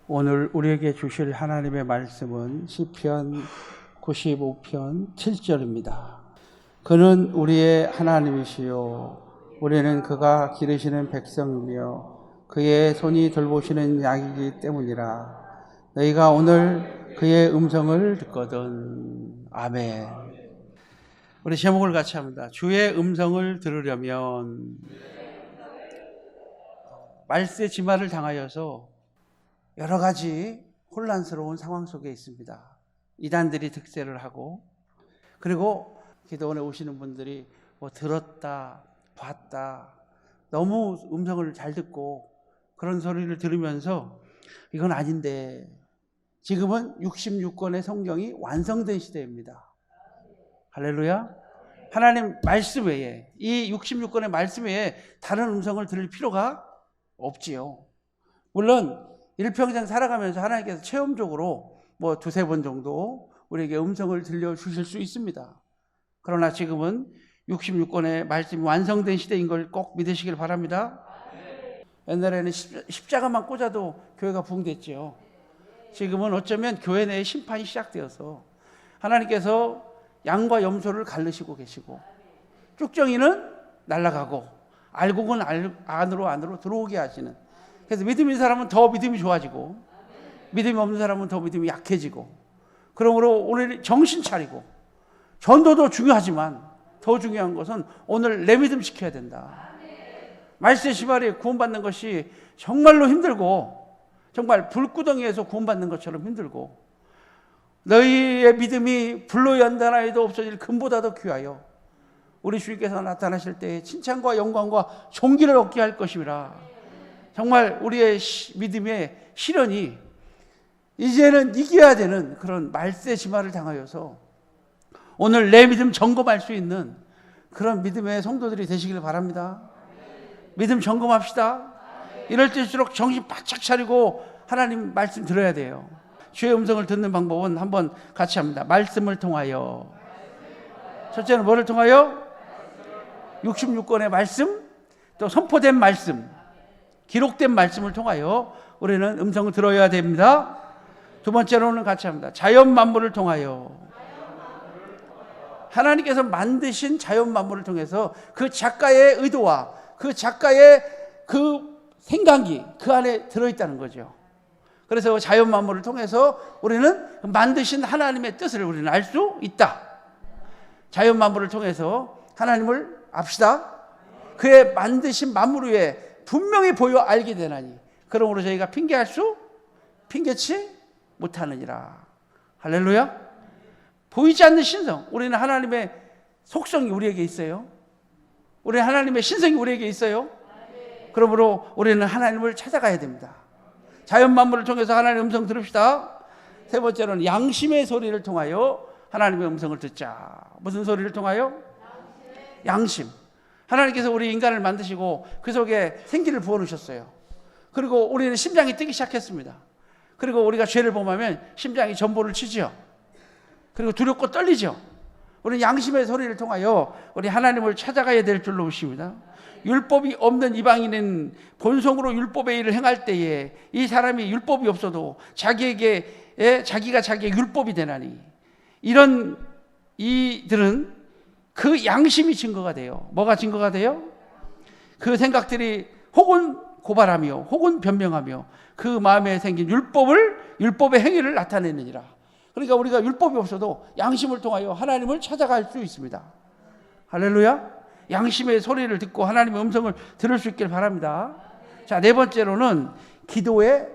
오늘 우리에게 주실 하나님의 말씀은 시편 95편 7절입니다. 그는 우리의 하나님이시요 우리는 그가 기르시는 백성이며 그의 손이 돌보시는 양이기 때문이라. 너희가 오늘 그의 음성을 듣거든. 아멘. 우리 제목을 같이 합니다. 주의 음성을 들으려면. 말세 지마를 당하여서 여러 가지 혼란스러운 상황 속에 있습니다. 이단들이 득세를 하고, 그리고 기도원에 오시는 분들이 뭐 들었다, 봤다, 너무 음성을 잘 듣고 그런 소리를 들으면서 이건 아닌데, 지금은 66권의 성경이 완성된 시대입니다. 할렐루야. 하나님 말씀 외에, 이 66권의 말씀 외에 다른 음성을 들을 필요가 없지요. 물론 일평생 살아가면서 하나님께서 체험적으로 뭐 두세 번 정도 우리에게 음성을 들려주실 수 있습니다. 그러나 지금은 66권의 말씀이 완성된 시대인 걸 꼭 믿으시길 바랍니다. 옛날에는 십자가만 꽂아도 교회가 부흥됐죠. 지금은 어쩌면 교회 내에 심판이 시작되어서 하나님께서 양과 염소를 가르시고 계시고, 쭉정이는 날아가고 알곡은 안으로 들어오게 하시는, 그래서 믿음 있는 사람은 더 믿음이 좋아지고 믿음이 없는 사람은 더 믿음이 약해지고, 그러므로 오늘 정신 차리고, 전도도 중요하지만 더 중요한 것은 오늘 내 믿음 지켜야 된다. 말세 시발에 구원받는 것이 정말로 힘들고, 정말 불구덩이에서 구원받는 것처럼 힘들고, 너희의 믿음이 불로 연단하여도 없어질 금보다 더 귀하여 우리 주님께서 나타나실 때 칭찬과 영광과 존귀를 얻게 할 것이라. 정말 우리의 믿음의 시련이 이제는 이겨야 되는 그런 말세 지마를 당하여서 오늘 내 믿음 점검할 수 있는 그런 믿음의 성도들이 되시길 바랍니다. 믿음 점검합시다. 이럴 때일수록 정신 바짝 차리고 하나님 말씀 들어야 돼요. 주의 음성을 듣는 방법은 한번 같이 합니다. 말씀을 통하여. 첫째는 뭐를 통하여? 66권의 말씀, 또 선포된 말씀, 기록된 말씀을 통하여 우리는 음성을 들어야 됩니다. 두 번째로는 같이 합니다. 자연 만물을 통하여. 하나님께서 만드신 자연 만물을 통해서 그 작가의 의도와 그 작가의 그 생각이 그 안에 들어있다는 거죠. 그래서 자연 만물을 통해서 우리는 만드신 하나님의 뜻을 우리는 알 수 있다. 자연 만물을 통해서 하나님을 압시다. 그의 만드신 만물 위에 분명히 보여 알게 되나니 그러므로 저희가 핑계치 못하느니라. 할렐루야. 보이지 않는 신성, 우리는 하나님의 속성이 우리에게 있어요. 우리는 하나님의 신성이 우리에게 있어요. 그러므로 우리는 하나님을 찾아가야 됩니다. 자연 만물을 통해서 하나님의 음성 들읍시다. 세 번째로는 양심의 소리를 통하여 하나님의 음성을 듣자. 무슨 소리를 통하여? 양심. 하나님께서 우리 인간을 만드시고 그 속에 생기를 부어놓으셨어요. 그리고 우리는 심장이 뛰기 시작했습니다. 그리고 우리가 죄를 범하면 심장이 전보를 치죠. 그리고 두렵고 떨리죠. 우리는 양심의 소리를 통하여 우리 하나님을 찾아가야 될 줄로 믿습니다. 율법이 없는 이방인은 본성으로 율법의 일을 행할 때에 이 사람이 율법이 없어도 자기가 자기의 율법이 되나니, 이런 이들은 그 양심이 증거가 돼요. 뭐가 증거가 돼요? 그 생각들이 혹은 고발하며 혹은 변명하며 그 마음에 생긴 율법의 행위를 나타내느니라. 그러니까 우리가 율법이 없어도 양심을 통하여 하나님을 찾아갈 수 있습니다. 할렐루야. 양심의 소리를 듣고 하나님의 음성을 들을 수 있길 바랍니다. 자, 네 번째로는 기도의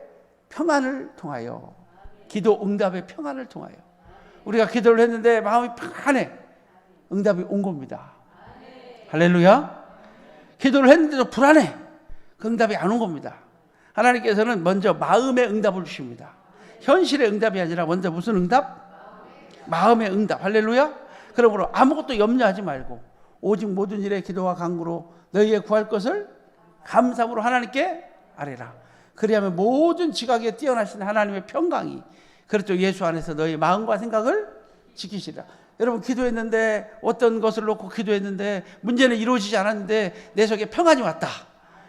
평안을 통하여, 기도 응답의 평안을 통하여. 우리가 기도를 했는데 마음이 평안해. 응답이 온 겁니다. 할렐루야. 기도를 했는데도 불안해. 그 응답이 안 온 겁니다. 하나님께서는 먼저 마음의 응답을 주십니다. 현실의 응답이 아니라 먼저 무슨 응답? 마음의 응답. 할렐루야. 그러므로 아무것도 염려하지 말고 오직 모든 일에 기도와 간구로 너희의 구할 것을 감사함으로 하나님께 아뢰라. 그리하면 모든 지각에 뛰어나신 하나님의 평강이, 그렇죠, 예수 안에서 너희 마음과 생각을 지키시리라. 여러분, 기도했는데, 어떤 것을 놓고 기도했는데 문제는 이루어지지 않았는데 내 속에 평안이 왔다.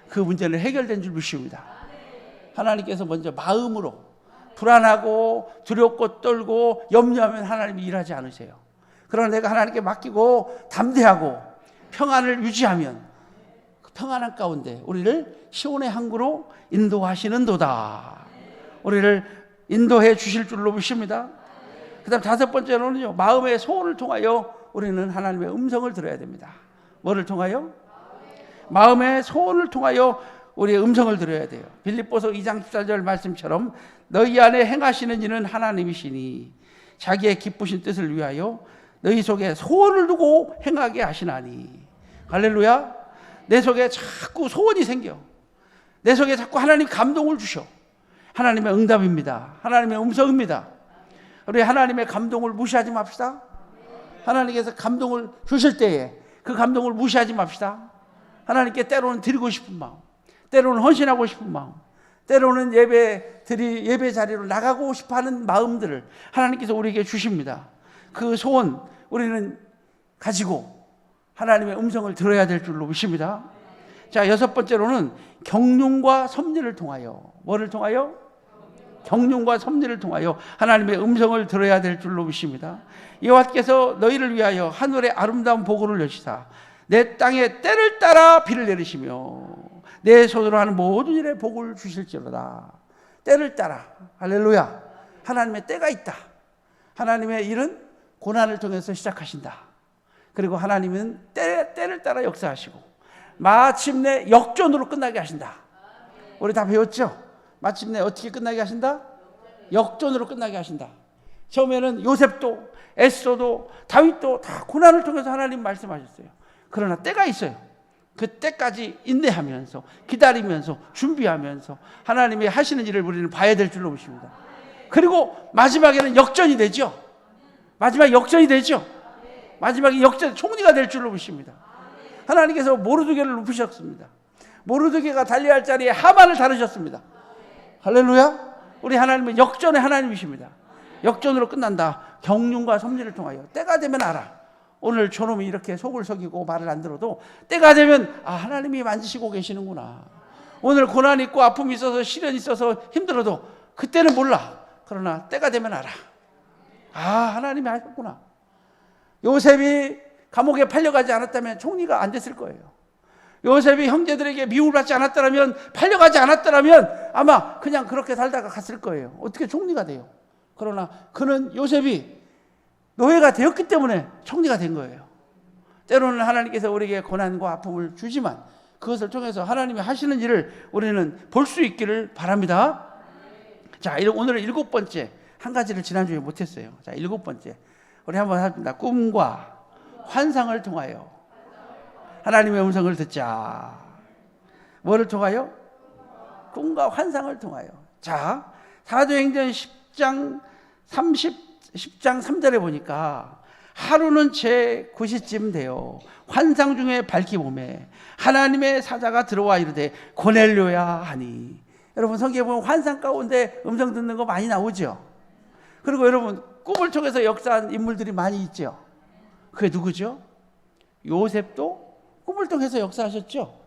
그 문제는 해결된 줄 믿습니다. 하나님께서 먼저 마음으로 불안하고 두렵고 떨고 염려하면 하나님이 일하지 않으세요. 그러나 내가 하나님께 맡기고 담대하고 평안을 유지하면 그 평안한 가운데 우리를 시온의 항구로 인도하시는도다. 우리를 인도해 주실 줄로 믿습니다. 그 다음 다섯 번째로는요, 마음의 소원을 통하여 우리는 하나님의 음성을 들어야 됩니다. 뭐를 통하여? 마음의 소원을 통하여 우리의 음성을 들어야 돼요. 빌립보서 2장 14절 말씀처럼 너희 안에 행하시는 이는 하나님이시니 자기의 기쁘신 뜻을 위하여 너희 속에 소원을 두고 행하게 하시나니. 할렐루야. 내 속에 자꾸 소원이 생겨. 내 속에 자꾸 하나님 감동을 주셔. 하나님의 응답입니다. 하나님의 음성입니다. 우리 하나님의 감동을 무시하지 맙시다. 하나님께서 감동을 주실 때에 그 감동을 무시하지 맙시다. 하나님께 때로는 드리고 싶은 마음, 때로는 헌신하고 싶은 마음, 때로는 예배 자리로 나가고 싶어하는 마음들을 하나님께서 우리에게 주십니다. 그 소원 우리는 가지고 하나님의 음성을 들어야 될 줄로 믿습니다. 자, 여섯 번째로는 경륜과 섭리를 통하여, 뭐를 통하여? 경륜과 섭리를 통하여 하나님의 음성을 들어야 될 줄로 믿습니다. 여호와께서 너희를 위하여 하늘의 아름다운 보고를 여시사 내 땅에 때를 따라 비를 내리시며 내 손으로 하는 모든 일에 복을 주실지로다. 때를 따라. 할렐루야. 하나님의 때가 있다. 하나님의 일은 고난을 통해서 시작하신다. 그리고 하나님은 때를 따라 역사하시고 마침내 역전으로 끝나게 하신다. 우리 다 배웠죠? 마침내 어떻게 끝나게 하신다? 역전으로 끝나게 하신다. 처음에는 요셉도 에스더도 다윗도 다 고난을 통해서 하나님 말씀하셨어요. 그러나 때가 있어요. 그 때까지 인내하면서 기다리면서 준비하면서 하나님이 하시는 일을 우리는 봐야 될 줄로 믿습니다. 그리고 마지막에는 역전이 되죠. 마지막에 역전이 되죠. 마지막에 역전 총리가 될 줄로 믿습니다. 하나님께서 모르드게를 높이셨습니다. 모르드게가 달려야 할 자리에 하만을 다루셨습니다. 할렐루야. 우리 하나님은 역전의 하나님이십니다. 역전으로 끝난다. 경륜과 섭리를 통하여 때가 되면 알아. 오늘 저놈이 이렇게 속을 속이고 말을 안 들어도 때가 되면 하나님이 만지시고 계시는구나. 오늘 고난이 있고 아픔이 있어서 시련이 있어서 힘들어도 그때는 몰라. 그러나 때가 되면 알아. 하나님이 하셨구나. 요셉이 감옥에 팔려가지 않았다면 총리가 안 됐을 거예요. 요셉이 형제들에게 미움을 받지 않았더라면, 팔려가지 않았더라면 아마 그냥 그렇게 살다가 갔을 거예요. 어떻게 총리가 돼요? 그러나 그는 요셉이 노예가 되었기 때문에 총리가 된 거예요. 때로는 하나님께서 우리에게 고난과 아픔을 주지만 그것을 통해서 하나님이 하시는 일을 우리는 볼 수 있기를 바랍니다. 자, 오늘은 일곱 번째, 한 가지를 지난주에 못했어요. 자, 일곱 번째 우리 한번 합니다. 꿈과 환상을 통하여 하나님의 음성을 듣자. 뭐를 통하여? 꿈과 환상을 통하여. 자, 사도행전 10장 3절에 보니까 하루는 제 9시쯤 되어 환상 중에 밝히 보매 하나님의 사자가 들어와 이르되 고넬료야 하니. 여러분 성경에 보면 환상 가운데 음성 듣는 거 많이 나오죠. 그리고 여러분 꿈을 통해서 역사한 인물들이 많이 있죠. 그게 누구죠? 요셉도 꿈을 통해서 역사하셨죠.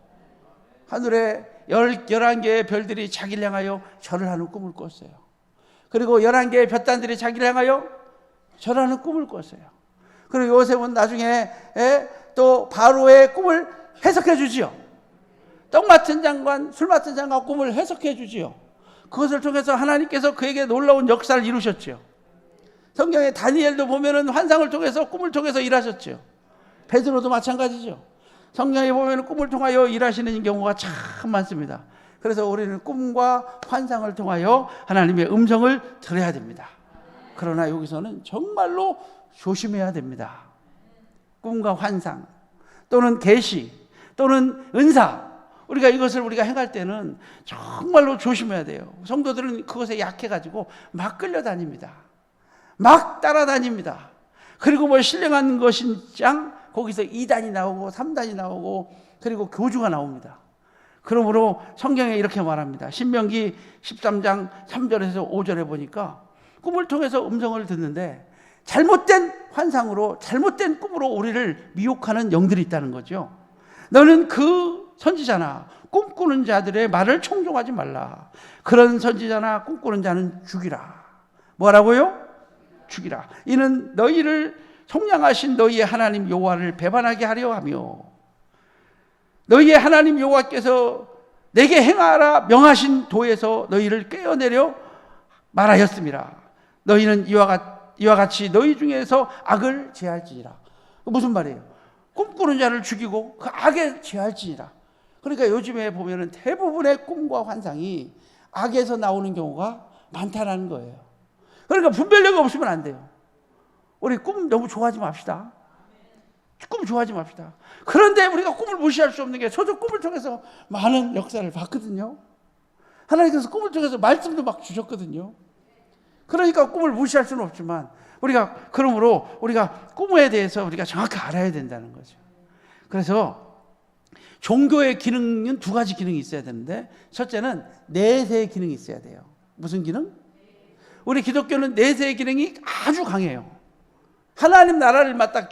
하늘에 11개의 별들이 자기를 향하여 절을 하는 꿈을 꿨어요. 그리고 11개의 볕단들이 자기를 향하여 절하는 꿈을 꿨어요. 그리고 요셉은 나중에 또 바로의 꿈을 해석해 주지요. 떡 맡은 장관, 술 맡은 장관 꿈을 해석해 주지요. 그것을 통해서 하나님께서 그에게 놀라운 역사를 이루셨죠. 성경에 다니엘도 보면은 환상을 통해서 꿈을 통해서 일하셨죠. 베드로도 마찬가지죠. 성경에 보면 꿈을 통하여 일하시는 경우가 참 많습니다. 그래서 우리는 꿈과 환상을 통하여 하나님의 음성을 들어야 됩니다. 그러나 여기서는 정말로 조심해야 됩니다. 꿈과 환상 또는 계시 또는 은사, 우리가 이것을 우리가 행할 때는 정말로 조심해야 돼요. 성도들은 그것에 약해가지고 막 끌려다닙니다. 막 따라다닙니다. 그리고 뭐 신령한 것인장 거기서 2단이 나오고 3단이 나오고 그리고 교주가 나옵니다. 그러므로 성경에 이렇게 말합니다. 신명기 13장 3절에서 5절에 보니까 꿈을 통해서 음성을 듣는데 잘못된 환상으로 잘못된 꿈으로 우리를 미혹하는 영들이 있다는 거죠. 너는 그 선지자나 꿈꾸는 자들의 말을 청종하지 말라. 그런 선지자나 꿈꾸는 자는 죽이라. 뭐라고요? 죽이라. 이는 너희를 속량하신 너희의 하나님 여호와를 배반하게 하려 하며 너희의 하나님 여호와께서 내게 행하라 명하신 도에서 너희를 떼어내려 말하였음이라. 너희는 이와 같이 너희 중에서 악을 제할지니라. 무슨 말이에요? 꿈꾸는 자를 죽이고 그 악에 제할지니라. 그러니까 요즘에 보면은 대부분의 꿈과 환상이 악에서 나오는 경우가 많다는 거예요. 그러니까 분별력이 없으면 안 돼요. 우리 꿈 너무 좋아하지 맙시다. 꿈 좋아하지 맙시다. 그런데 우리가 꿈을 무시할 수 없는 게 저도 꿈을 통해서 많은 역사를 봤거든요. 하나님께서 꿈을 통해서 말씀도 막 주셨거든요. 그러니까 꿈을 무시할 수는 없지만 그러므로 우리가 꿈에 대해서 우리가 정확히 알아야 된다는 거죠. 그래서 종교의 기능은 두 가지 기능이 있어야 되는데 첫째는 내세의 기능이 있어야 돼요. 무슨 기능? 우리 기독교는 내세의 기능이 아주 강해요. 하나님 나라를 딱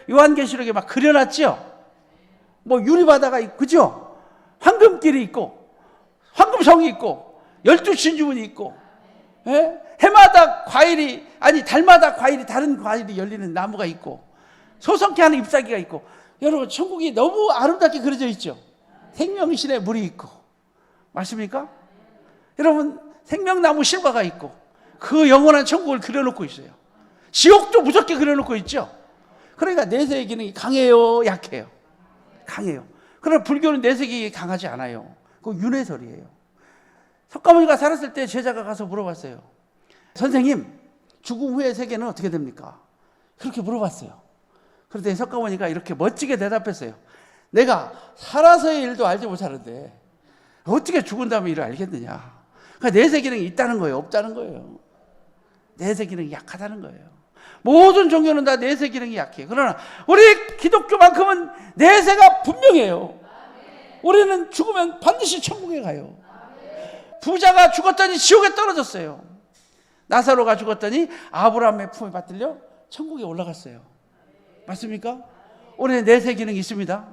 요한계시록에 막 그려놨죠. 뭐 유리바다가 있고, 그죠? 황금길이 있고, 황금성이 있고, 12신주문이 있고, 예? 해마다 달마다 다른 과일이 열리는 나무가 있고, 소성케 하는 잎사귀가 있고, 여러분, 천국이 너무 아름답게 그려져 있죠? 생명신의 물이 있고, 맞습니까? 여러분, 생명나무 실과가 있고, 그 영원한 천국을 그려놓고 있어요. 지옥도 무섭게 그려놓고 있죠? 그러니까 내세의 기능이 강해요, 약해요? 강해요. 그러나 불교는 내세의 기능이 강하지 않아요. 그거 윤회설이에요. 석가모니가 살았을 때 제자가 가서 물어봤어요. 선생님, 죽음 후의 세계는 어떻게 됩니까? 그렇게 물어봤어요. 그런데 석가모니가 이렇게 멋지게 대답했어요. 내가 살아서의 일도 알지 못하는데 어떻게 죽은 다음에 일을 알겠느냐. 그러니까 내세 기능이 있다는 거예요, 없다는 거예요. 내세 기능이 약하다는 거예요. 모든 종교는 다 내세 기능이 약해요. 그러나 우리 기독교만큼은 내세가 분명해요. 우리는 죽으면 반드시 천국에 가요. 부자가 죽었더니 지옥에 떨어졌어요. 나사로가 죽었더니 아브라함의 품에 받들려 천국에 올라갔어요. 맞습니까? 우리는 내세 기능이 있습니다.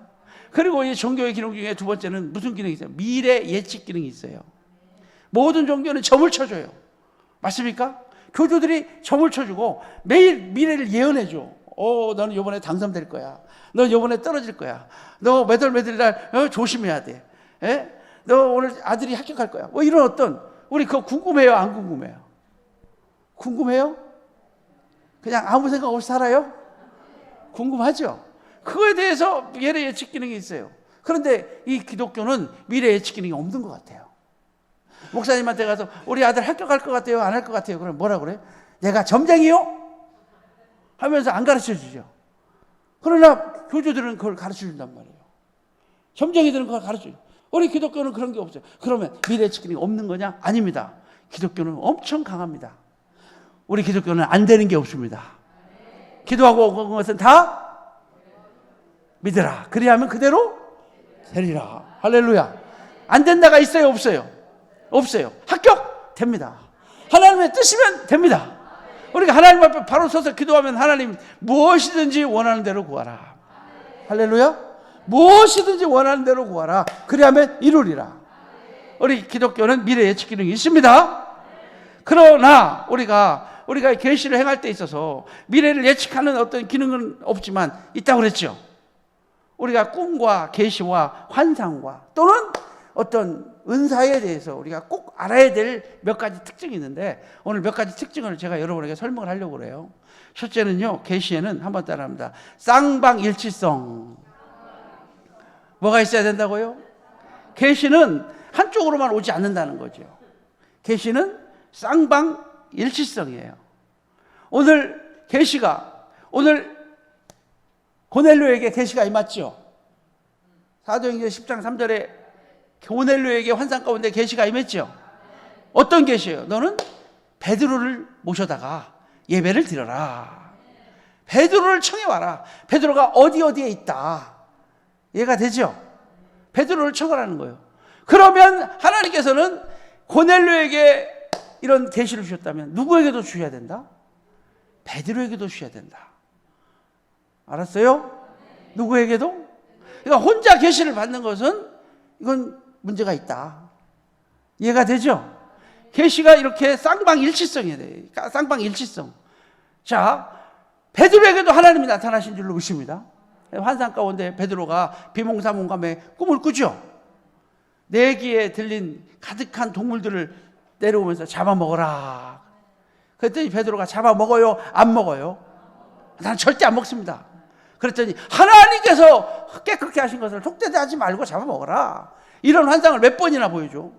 그리고 이 종교의 기능 중에 두 번째는 무슨 기능이 있어요? 미래 예측 기능이 있어요. 모든 종교는 점을 쳐줘요. 맞습니까? 교주들이 점을 쳐주고 매일 미래를 예언해줘. 너는 이번에 당선될 거야. 너 이번에 떨어질 거야. 너 몇 월 날 조심해야 돼. 에? 너 오늘 아들이 합격할 거야. 뭐 이런 우리 그거 궁금해요? 안 궁금해요? 궁금해요? 그냥 아무 생각 없이 살아요? 궁금하죠? 그거에 대해서 미래 예측 기능이 있어요. 그런데 이 기독교는 미래 예측 기능이 없는 것 같아요. 목사님한테 가서 우리 아들 합격할 것 같아요? 안 할 것 같아요? 그럼 뭐라 그래? 내가 점쟁이요? 하면서 안 가르쳐 주죠. 그러나 교주들은 그걸 가르쳐 준단 말이에요. 점쟁이들은 그걸 가르쳐 줘요. 우리 기독교는 그런 게 없어요. 그러면 미래 예측 기능이 없는 거냐? 아닙니다. 기독교는 엄청 강합니다. 우리 기독교는 안 되는 게 없습니다. 기도하고 온 것은 다 믿으라. 그리하면 그대로 되리라. 할렐루야. 안 된다가 있어요? 없어요? 없어요. 합격? 됩니다. 하나님의 뜻이면 됩니다. 우리가 하나님 앞에 바로 서서 기도하면 하나님 무엇이든지 원하는 대로 구하라. 할렐루야. 무엇이든지 원하는 대로 구하라. 그리하면 이루리라. 우리 기독교는 미래 예측 기능이 있습니다. 그러나 우리가 계시를 행할 때 있어서 미래를 예측하는 어떤 기능은 없지만 있다고 그랬죠. 우리가 꿈과 계시와 환상과 또는 어떤 은사에 대해서 우리가 꼭 알아야 될 몇 가지 특징이 있는데 오늘 몇 가지 특징을 제가 여러분에게 설명을 하려고 그래요. 첫째는요, 계시에는 한번 따라합니다. 쌍방일치성. 뭐가 있어야 된다고요? 계시는 한쪽으로만 오지 않는다는 거죠. 계시는 쌍방일치성이에요. 오늘 고넬료에게 계시가 임했죠. 사도행전 10장 3절에 고넬료에게 환상 가운데 계시가 임했죠. 어떤 계시예요? 너는 베드로를 모셔다가 예배를 드려라. 베드로를 청해와라. 베드로가 어디에 있다. 이해가 되죠? 베드로를 청하라는 거예요. 그러면 하나님께서는 고넬료에게 이런 계시를 주셨다면 누구에게도 주셔야 된다? 베드로에게도 주셔야 된다. 알았어요? 누구에게도? 그러니까 혼자 계시를 받는 것은 이건 문제가 있다. 이해가 되죠? 계시가 이렇게 쌍방일치성이어야 돼. 쌍방일치성. 자, 베드로에게도 하나님이 나타나신 줄로 믿습니다. 환상 가운데 베드로가 비몽사몽감에 꿈을 꾸죠. 내기에 들린 가득한 동물들을 내려오면서 잡아먹어라. 그랬더니 베드로가 잡아먹어요? 안 먹어요? 난 절대 안 먹습니다. 그랬더니 하나님께서 깨끗게 하신 것을 속되하지 말고 잡아먹어라. 이런 환상을 몇 번이나 보여줘?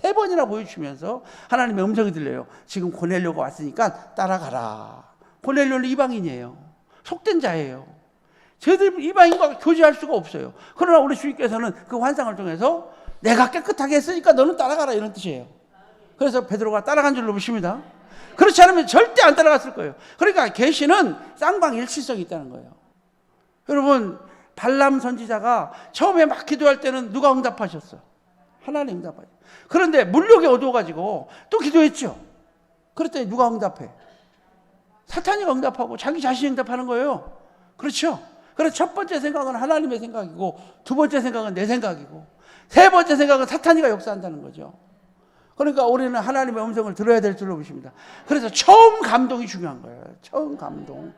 3번이나 보여주면서 하나님의 음성이 들려요. 지금 고넬료가 왔으니까 따라가라. 고넬료는 이방인이에요. 속된 자예요. 저희들 이방인과 교제할 수가 없어요. 그러나 우리 주님께서는 그 환상을 통해서 내가 깨끗하게 했으니까 너는 따라가라, 이런 뜻이에요. 그래서 베드로가 따라간 줄로 보십니다. 그렇지 않으면 절대 안 따라갔을 거예요. 그러니까 계시는 쌍방일치성이 있다는 거예요. 여러분, 발람 선지자가 처음에 막 기도할 때는 누가 응답하셨어? 하나님 응답하죠. 그런데 물욕이 어두워가지고 또 기도했죠. 그랬더니 누가 응답해? 사탄이 응답하고 자기 자신이 응답하는 거예요. 그렇죠? 그래서 첫 번째 생각은 하나님의 생각이고, 두 번째 생각은 내 생각이고, 세 번째 생각은 사탄이가 역사한다는 거죠. 그러니까 우리는 하나님의 음성을 들어야 될 줄로 보십니다. 그래서 처음 감동이 중요한 거예요. 처음 감동.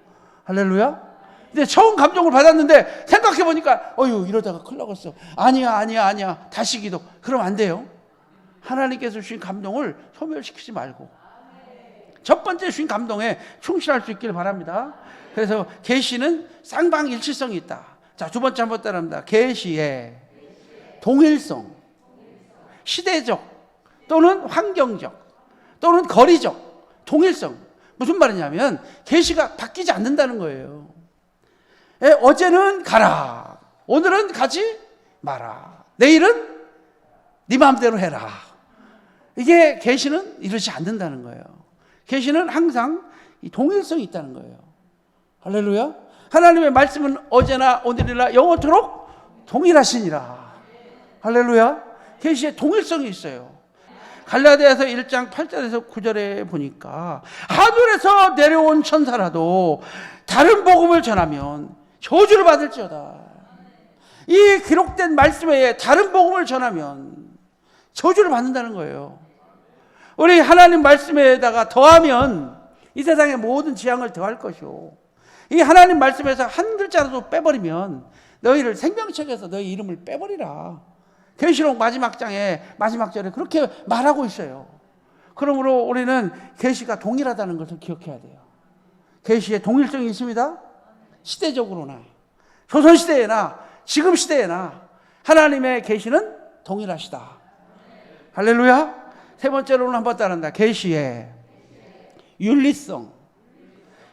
할렐루야. 근데 처음 감동을 받았는데 생각해 보니까 이러다가 큰일 나겠어. 아니야. 다시 기도. 그러면 안 돼요. 하나님께서 주신 감동을 소멸시키지 말고 첫 번째 주신 감동에 충실할 수 있기를 바랍니다. 그래서 계시는 쌍방일치성이 있다. 자, 두 번째 한번 따라합니다. 계시의 동일성. 시대적 또는 환경적 또는 거리적 동일성. 무슨 말이냐면 계시가 바뀌지 않는다는 거예요. 어제는 가라. 오늘은 가지 마라. 내일은 네 마음대로 해라. 이게 계시는 이러지 않는다는 거예요. 계시는 항상 이 동일성이 있다는 거예요. 할렐루야. 하나님의 말씀은 어제나 오늘이나 영원토록 동일하시니라. 할렐루야. 계시의 동일성이 있어요. 갈라디아서 1장 8절에서 9절에 보니까 하늘에서 내려온 천사라도 다른 복음을 전하면 저주를 받을지어다. 이 기록된 말씀 외에 다른 복음을 전하면 저주를 받는다는 거예요. 우리 하나님 말씀에다가 더하면 이 세상의 모든 지향을 더할 것이요, 이 하나님 말씀에서 한 글자라도 빼버리면 너희를 생명책에서 너희 이름을 빼버리라. 계시록 마지막 장에 마지막 절에 그렇게 말하고 있어요. 그러므로 우리는 계시가 동일하다는 것을 기억해야 돼요. 계시의 동일성이 있습니다. 시대적으로나 조선시대에나 지금 시대에나 하나님의 계시는 동일하시다. 할렐루야. 세 번째로는 한번 따라한다. 계시의 윤리성.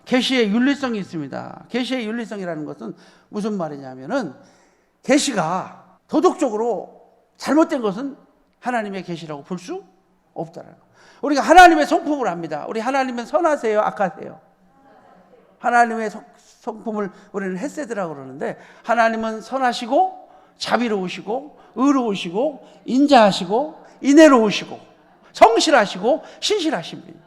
계시의 윤리성이 있습니다. 계시의 윤리성이라는 것은 무슨 말이냐면은 계시가 도덕적으로 잘못된 것은 하나님의 계시라고 볼 수 없다라는 거. 우리가 하나님의 성품을 압니다. 우리 하나님은 선하세요, 악하세요? 하나님의 성품을 우리는 헤세드라고 그러는데, 하나님은 선하시고 자비로우시고 의로우시고 인자하시고 인애로우시고 성실하시고 신실하신 분.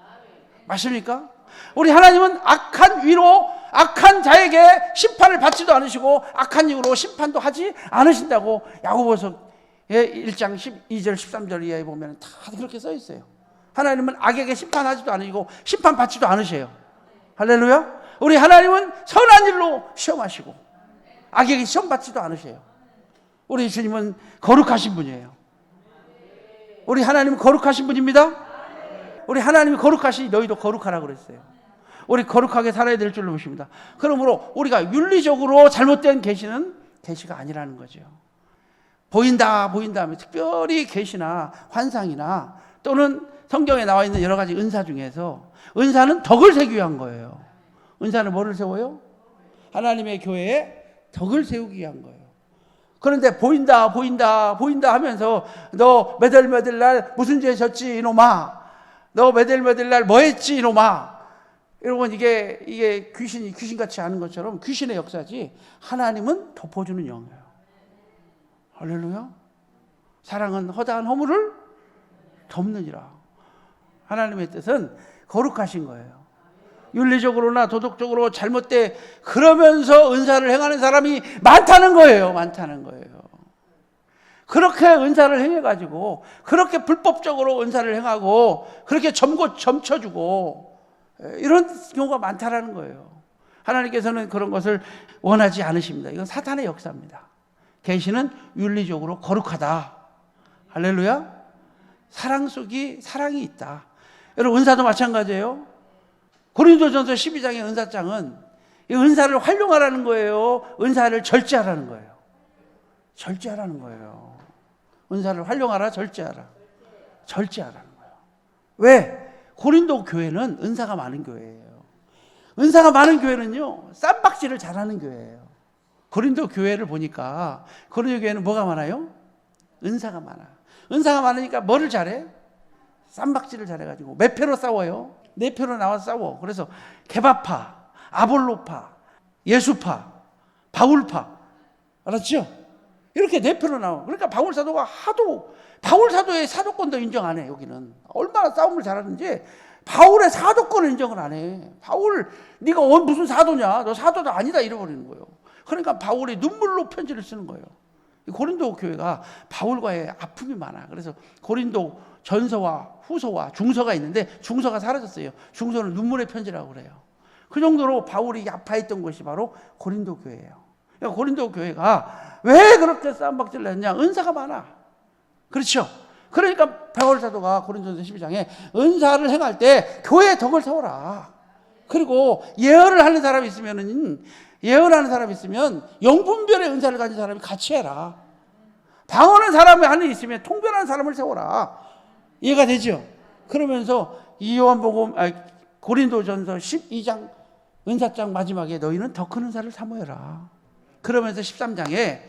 맞습니까? 우리 하나님은 악한 자에게 심판을 받지도 않으시고 악한 이유로 심판도 하지 않으신다고 야고보서 1장 12절 13절 이하에 보면 다 그렇게 써 있어요. 하나님은 악에게 심판하지도 않으시고 심판받지도 않으세요. 할렐루야. 우리 하나님은 선한 일로 시험하시고 악에게 시험받지도 않으세요. 우리 주님은 거룩하신 분이에요. 우리 하나님은 거룩하신 분입니다. 우리 하나님이 거룩하시니 너희도 거룩하라고 그랬어요. 우리 거룩하게 살아야 될 줄로 보십니다. 그러므로 우리가 윤리적으로 잘못된 계시는 계시가 아니라는 거죠. 보인다 하면 특별히 계시나 환상이나 또는 성경에 나와 있는 여러 가지 은사 중에서 은사는 덕을 세우기 위한 거예요. 은사는 뭐를 세워요? 하나님의 교회에 덕을 세우기 위한 거예요. 그런데 보인다 하면서 너 몇월 날 무슨 죄 졌지 이놈아, 너 몇월 날 뭐 했지 이놈아, 여러분 이게 귀신같이 하는 것처럼 귀신의 역사지, 하나님은 덮어주는 영이에요. 할렐루야. 사랑은 허다한 허물을 덮느니라. 하나님의 뜻은 거룩하신 거예요. 윤리적으로나 도덕적으로 잘못돼 그러면서 은사를 행하는 사람이 많다는 거예요. 그렇게 은사를 행해가지고 그렇게 불법적으로 은사를 행하고 그렇게 점쳐주고 이런 경우가 많다라는 거예요. 하나님께서는 그런 것을 원하지 않으십니다. 이건 사탄의 역사입니다. 계시는 윤리적으로 거룩하다. 할렐루야. 사랑 속이 사랑이 있다. 여러분 은사도 마찬가지예요. 고린도전서 12장의 은사장은 이 은사를 활용하라는 거예요. 은사를 절제하라는 거예요. 절제하라는 거예요. 은사를 활용하라, 절제하라. 절제하라는 거예요. 왜? 고린도 교회는 은사가 많은 교회예요. 은사가 많은 교회는요, 쌈박질을 잘하는 교회예요. 고린도 교회를 보니까 고린도 교회는 뭐가 많아요? 은사가 많아. 은사가 많으니까 뭐를 잘해? 쌈박질을 잘해가지고 몇 표로 싸워요? 네 표로 나와서 싸워. 그래서 개바파, 아볼로파, 예수파, 바울파, 알았죠? 이렇게 네 표로 나와. 그러니까 바울 사도가 바울 사도의 사도권도 인정 안 해. 여기는 얼마나 싸움을 잘하는지 바울의 사도권을 인정을 안 해. 바울, 네가 무슨 사도냐? 너 사도도 아니다 이러버리는 거예요. 그러니까 바울이 눈물로 편지를 쓰는 거예요. 고린도 교회가 바울과의 아픔이 많아. 그래서 고린도 전서와 후서와 중서가 있는데 중서가 사라졌어요. 중서는 눈물의 편지라고 그래요. 그 정도로 바울이 아파했던 것이 바로 고린도 교회예요. 그러니까 고린도 교회가 왜 그렇게 싸움박질을 했냐? 은사가 많아. 그렇죠? 그러니까 바울 사도가 고린도전서 12장에 은사를 행할 때 교회의 덕을 세워라. 그리고 예언을 하는 사람이 있으면은 예언하는 사람이 있으면 영분별의 은사를 가진 사람이 같이 해라. 방언하는 사람이 안에 있으면 통변하는 사람을 세워라. 이해가 되죠? 그러면서 고린도전서 12장 은사장 마지막에 너희는 더 큰 은사를 사모해라. 그러면서 13장에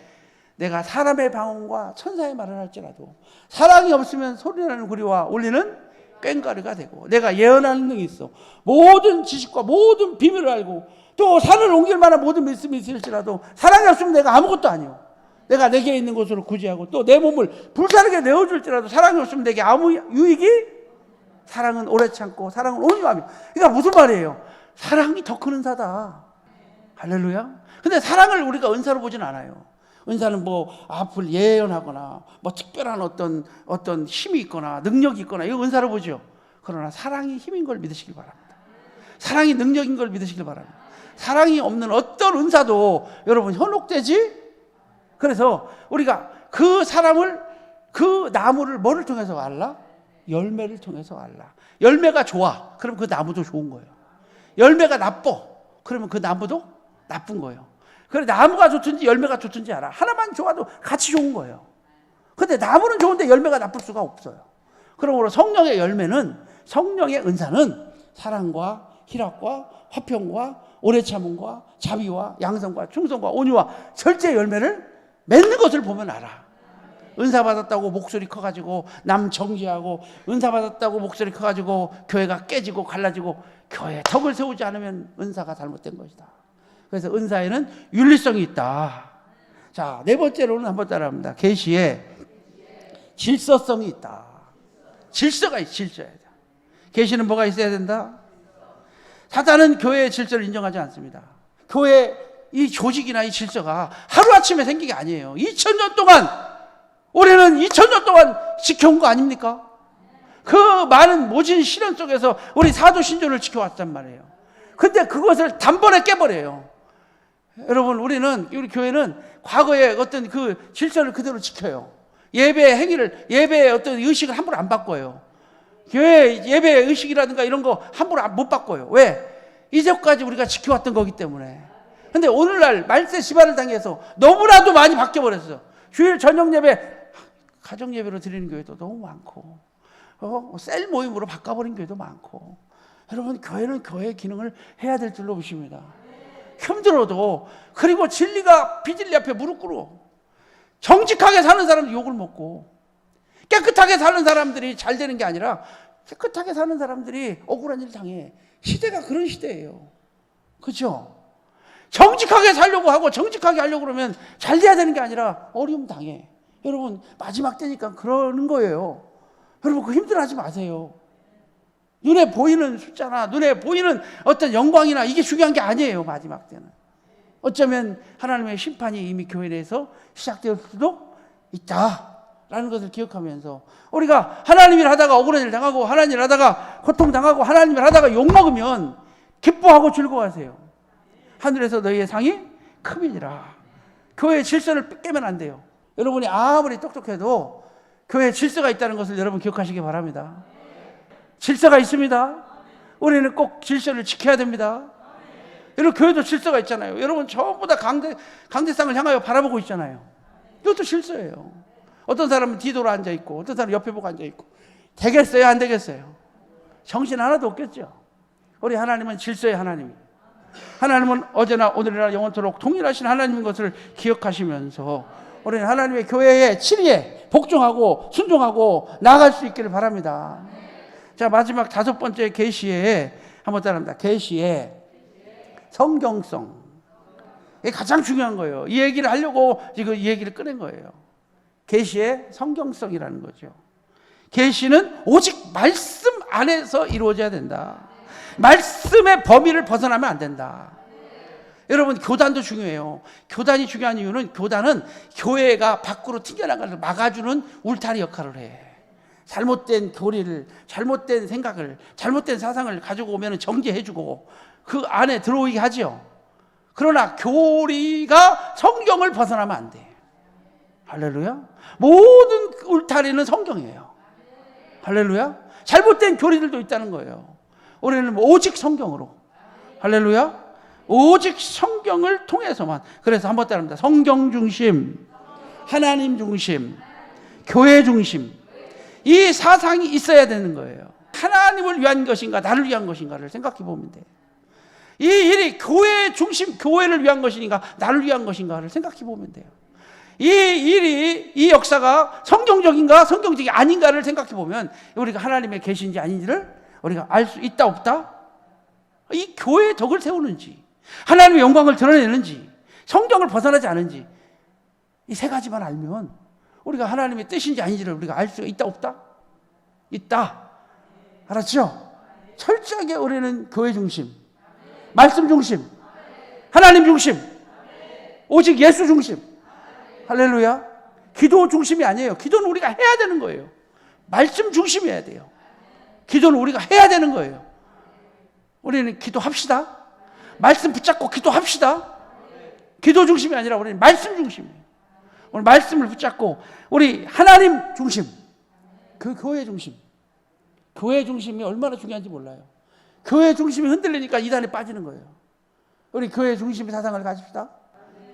내가 사람의 방언과 천사의 말을 할지라도 사랑이 없으면 소리나는 구리와 울리는 꽹과리가 되고 내가 예언하는 능이 있어 모든 지식과 모든 비밀을 알고 또 산을 옮길 만한 모든 말씀이 있을지라도 사랑이 없으면 내가 아무것도 아니요. 내가 내게 있는 곳으로 구제하고 또 내 몸을 불사르게 내어줄지라도 사랑이 없으면 내게 아무 유익이 사랑은 오래 참고 사랑은 온유하며. 그러니까 무슨 말이에요? 사랑이 더 큰 은사다. 할렐루야. 근데 사랑을 우리가 은사로 보진 않아요. 은사는 뭐 앞을 예언하거나 뭐 특별한 어떤 힘이 있거나 능력이 있거나 이거 은사로 보죠. 그러나 사랑이 힘인 걸 믿으시길 바랍니다. 사랑이 능력인 걸 믿으시길 바랍니다. 사랑이 없는 어떤 은사도 여러분 현혹되지. 그래서 우리가 그 사람을 그 나무를 뭐를 통해서 알라? 열매를 통해서 알라. 열매가 좋아. 그럼 그 나무도 좋은 거예요. 열매가 나빠. 그러면 그 나무도 나쁜 거예요. 그래 나무가 좋든지 열매가 좋든지 알아. 하나만 좋아도 같이 좋은 거예요. 근데 나무는 좋은데 열매가 나쁠 수가 없어요. 그러므로 성령의 열매는 성령의 은사는 사랑과 희락과 화평과 오래 참음과 자비와 양성과 충성과 온유와 절제 열매를 맺는 것을 보면 알아. 은사 받았다고 목소리 커가지고 남 정죄하고 은사 받았다고 목소리 커가지고 교회가 깨지고 갈라지고 교회에 덕을 세우지 않으면 은사가 잘못된 것이다. 그래서 은사에는 윤리성이 있다. 자, 네 번째로는 한번 따라합니다. 계시에 질서성이 있다. 질서가 있어야 돼. 계시는 뭐가 있어야 된다? 사단은 교회의 질서를 인정하지 않습니다. 교회 이 조직이나 이 질서가 하루아침에 생긴 게 아니에요. 2000년 동안 우리는 2000년 동안 지켜온 거 아닙니까? 그 많은 모진 시련 속에서 우리 사도 신조를 지켜왔단 말이에요. 근데 그것을 단번에 깨버려요. 여러분 우리 교회는 과거의 어떤 그 질서를 그대로 지켜요. 예배의 행위를 예배의 어떤 의식을 함부로 안 바꿔요. 교회 예배의 의식이라든가 이런 거 함부로 못 바꿔요. 왜? 이제까지 우리가 지켜왔던 거기 때문에. 근데 오늘날 말세 시발을 당해서 너무나도 많이 바뀌어버렸어. 주일 저녁 예배 가정 예배로 드리는 교회도 너무 많고 셀 모임으로 바꿔버린 교회도 많고. 여러분 교회는 교회의 기능을 해야 될 줄로 보십니다. 힘들어도. 그리고 진리가 비진리 앞에 무릎 꿇어. 정직하게 사는 사람은 욕을 먹고 깨끗하게 사는 사람들이 잘 되는 게 아니라 깨끗하게 사는 사람들이 억울한 일 당해. 시대가 그런 시대예요. 그렇죠? 정직하게 살려고 하고 정직하게 하려고 그러면 잘 돼야 되는 게 아니라 어려움 당해. 여러분 마지막 때니까 그러는 거예요. 여러분 그 힘들어하지 마세요. 눈에 보이는 숫자나 눈에 보이는 어떤 영광이나 이게 중요한 게 아니에요. 마지막 때는 어쩌면 하나님의 심판이 이미 교회 내에서 시작될 수도 있다. 라는 것을 기억하면서 우리가 하나님 일 하다가 억울한 일 당하고 하나님 일 하다가 고통당하고 하나님 일 하다가 욕먹으면 기뻐하고 즐거워하세요. 하늘에서 너희의 상이 큼이니라. 교회의 질서를 깨면 안 돼요. 여러분이 아무리 똑똑해도 교회에 질서가 있다는 것을 여러분 기억하시기 바랍니다. 질서가 있습니다. 우리는 꼭 질서를 지켜야 됩니다. 여러분 교회도 질서가 있잖아요. 여러분 전부 다 강대상을 향하여 바라보고 있잖아요. 이것도 질서예요. 어떤 사람은 뒤돌아 앉아있고 어떤 사람은 옆에 보고 앉아있고 되겠어요? 안 되겠어요? 정신 하나도 없겠죠. 우리 하나님은 질서의 하나님이에요. 하나님은 어제나 오늘이나 영원토록 동일하신 하나님인 것을 기억하시면서 우리는 하나님의 교회의 진리에 복종하고 순종하고 나아갈 수 있기를 바랍니다. 자, 마지막 5번째 계시에 한번 따라합니다. 계시의 성경성. 이게 가장 중요한 거예요. 이 얘기를 하려고 지금 이 얘기를 꺼낸 거예요. 계시의 성경성이라는 거죠. 계시는 오직 말씀 안에서 이루어져야 된다. 말씀의 범위를 벗어나면 안 된다. 여러분 교단도 중요해요. 교단이 중요한 이유는 교단은 교회가 밖으로 튕겨나가는 막아주는 울타리 역할을 해. 잘못된 교리를, 잘못된 생각을, 잘못된 사상을 가지고 오면 정죄해주고 그 안에 들어오게 하죠. 그러나 교리가 성경을 벗어나면 안 돼. 할렐루야. 모든 울타리는 성경이에요. 할렐루야. 잘못된 교리들도 있다는 거예요. 우리는 오직 성경으로. 할렐루야. 오직 성경을 통해서만. 그래서 한번 따라합니다. 성경 중심, 하나님 중심, 교회 중심. 이 사상이 있어야 되는 거예요. 하나님을 위한 것인가 나를 위한 것인가를 생각해 보면 돼요. 이 일이 교회 중심, 교회를 위한 것인가 나를 위한 것인가를 생각해 보면 돼요. 이 일이, 이 역사가 성경적인가 성경적이 아닌가를 생각해 보면 우리가 하나님의 계신지 아닌지를 우리가 알 수 있다 없다? 이 교회의 덕을 세우는지 하나님의 영광을 드러내는지 성경을 벗어나지 않은지 이 세 가지만 알면 우리가 하나님의 뜻인지 아닌지를 우리가 알 수 있다 없다? 있다. 알았죠? 철저하게 우리는 교회 중심, 말씀 중심, 하나님 중심, 오직 예수 중심. 할렐루야. 기도 중심이 아니에요. 기도는 우리가 해야 되는 거예요. 말씀 중심이어야 돼요. 기도는 우리가 해야 되는 거예요. 우리는 기도합시다. 말씀 붙잡고 기도합시다. 기도 중심이 아니라 우리는 말씀 중심이에요. 오늘 말씀을 붙잡고 우리 하나님 중심, 그 교회 중심. 교회 중심이 얼마나 중요한지 몰라요. 교회 중심이 흔들리니까 이단에 빠지는 거예요. 우리 교회 중심의 사상을 가집시다.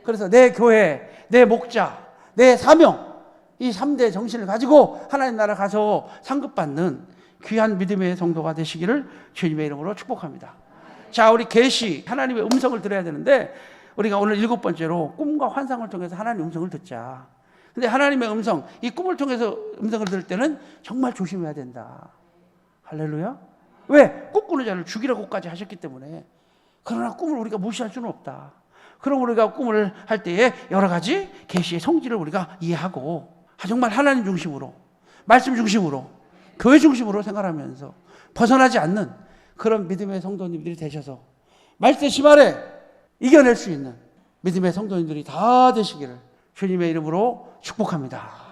그래서 내 교회, 내 목자, 내 사명, 이 3대 정신을 가지고 하나님 나라 가서 상급받는 귀한 믿음의 성도가 되시기를 주님의 이름으로 축복합니다. 자, 우리 계시, 하나님의 음성을 들어야 되는데 우리가 오늘 7번째로 꿈과 환상을 통해서 하나님의 음성을 듣자. 근데 하나님의 음성, 이 꿈을 통해서 음성을 들을 때는 정말 조심해야 된다. 할렐루야. 왜? 꿈꾸는 자를 죽이라고까지 하셨기 때문에. 그러나 꿈을 우리가 무시할 수는 없다. 그럼 우리가 꿈을 할 때에 여러 가지 계시의 성질을 우리가 이해하고 정말 하나님 중심으로, 말씀 중심으로, 교회 중심으로 생각하면서 벗어나지 않는 그런 믿음의 성도님들이 되셔서 말세심 아래 이겨낼 수 있는 믿음의 성도님들이 다 되시기를 주님의 이름으로 축복합니다.